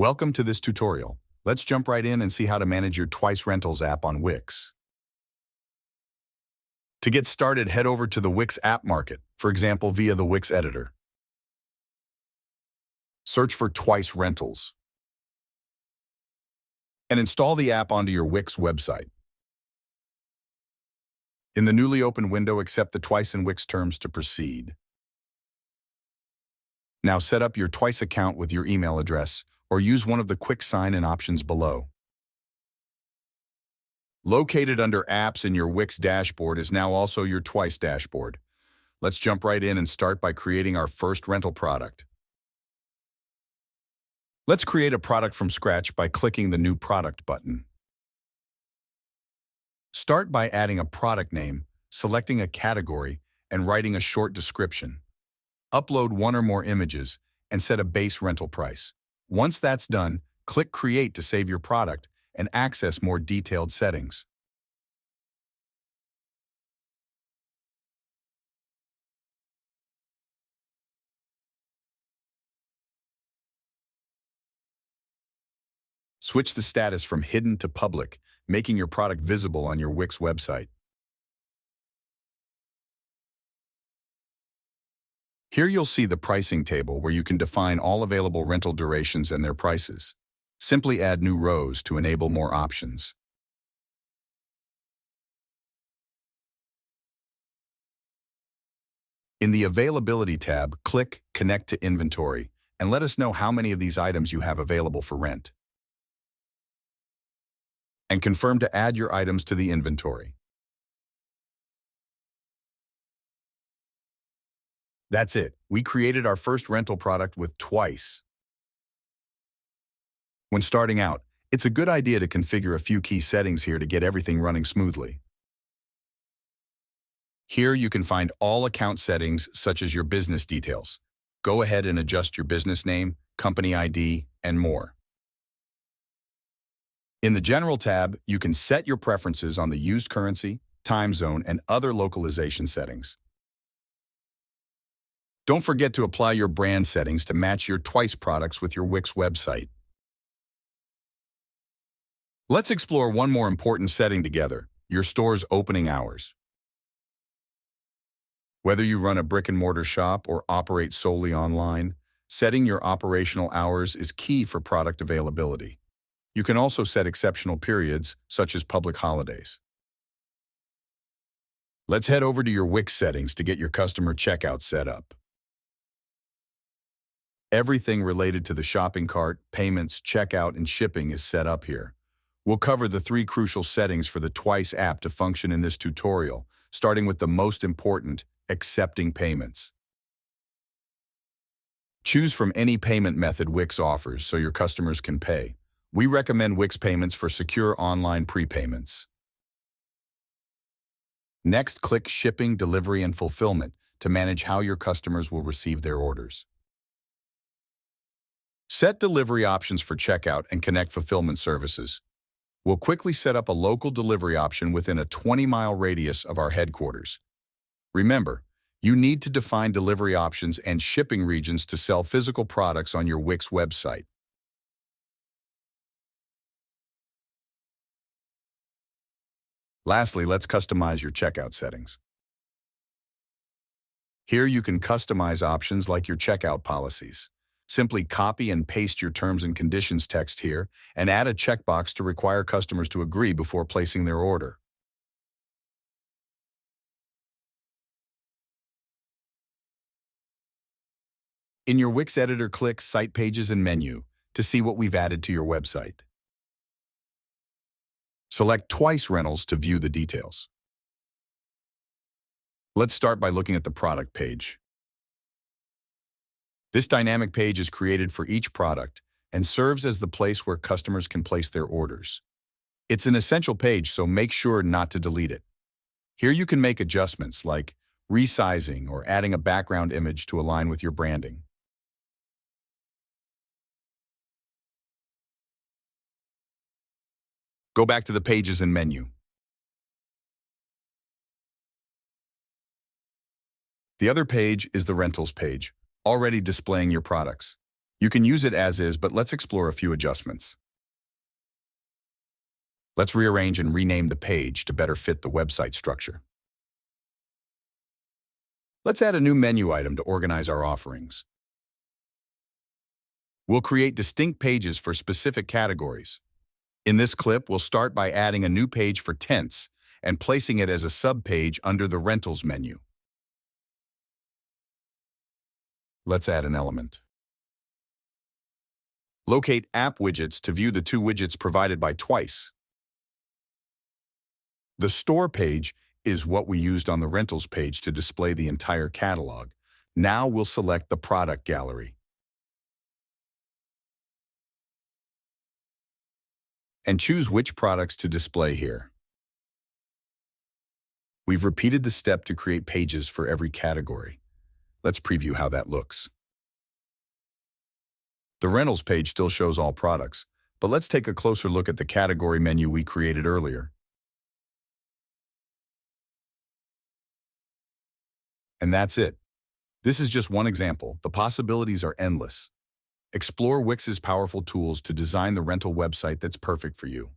Welcome to this tutorial. Let's jump right in and see how to manage your Twice Rentals app on Wix. To get started, head over to the Wix App Market, for example, via the Wix editor. Search for Twice Rentals and install the app onto your Wix website. In the newly opened window, accept the Twice and Wix terms to proceed. Now set up your Twice account with your email address or use one of the quick sign-in options below. Located under Apps in your Wix dashboard is now also your Twice dashboard. Let's jump right in and start by creating our first rental product. Let's create a product from scratch by clicking the New Product button. Start by adding a product name, selecting a category, and writing a short description. Upload one or more images and set a base rental price. Once that's done, click Create to save your product and access more detailed settings. Switch the status from hidden to public, making your product visible on your Wix website. Here you'll see the pricing table where you can define all available rental durations and their prices. Simply add new rows to enable more options. In the Availability tab, click Connect to Inventory and let us know how many of these items you have available for rent. And confirm to add your items to the inventory. That's it. We created our first rental product with Twice. When starting out, it's a good idea to configure a few key settings here to get everything running smoothly. Here you can find all account settings such as your business details. Go ahead and adjust your business name, company ID, and more. In the General tab, you can set your preferences on the used currency, time zone, and other localization settings. Don't forget to apply your brand settings to match your Twice products with your Wix website. Let's explore one more important setting together, your store's opening hours. Whether you run a brick-and-mortar shop or operate solely online, setting your operational hours is key for product availability. You can also set exceptional periods, such as public holidays. Let's head over to your Wix settings to get your customer checkout set up. Everything related to the shopping cart, payments, checkout, and shipping is set up here. We'll cover the 3 crucial settings for the Twice app to function in this tutorial, starting with the most important, accepting payments. Choose from any payment method Wix offers so your customers can pay. We recommend Wix Payments for secure online prepayments. Next, click Shipping, Delivery, and Fulfillment to manage how your customers will receive their orders. Set delivery options for checkout and connect fulfillment services. We'll quickly set up a local delivery option within a 20-mile radius of our headquarters. Remember, you need to define delivery options and shipping regions to sell physical products on your Wix website. Lastly, let's customize your checkout settings. Here you can customize options like your checkout policies. Simply copy and paste your terms and conditions text here and add a checkbox to require customers to agree before placing their order. In your Wix editor, click Site Pages and Menu to see what we've added to your website. Select Twice Rentals to view the details. Let's start by looking at the product page. This dynamic page is created for each product and serves as the place where customers can place their orders. It's an essential page, so make sure not to delete it. Here you can make adjustments like resizing or adding a background image to align with your branding. Go back to the Pages and Menu. The other page is the Rentals page, already displaying your products. You can use it as is, but let's explore a few adjustments. Let's rearrange and rename the page to better fit the website structure. Let's add a new menu item to organize our offerings. We'll create distinct pages for specific categories. In this clip, we'll start by adding a new page for tents and placing it as a sub-page under the Rentals menu. Let's add an element. Locate App Widgets to view the two widgets provided by Twice. The Store page is what we used on the Rentals page to display the entire catalog. Now we'll select the Product Gallery and choose which products to display here. We've repeated the step to create pages for every category. Let's preview how that looks. The Rentals page still shows all products, but let's take a closer look at the category menu we created earlier. And that's it. This is just one example. The possibilities are endless. Explore Wix's powerful tools to design the rental website that's perfect for you.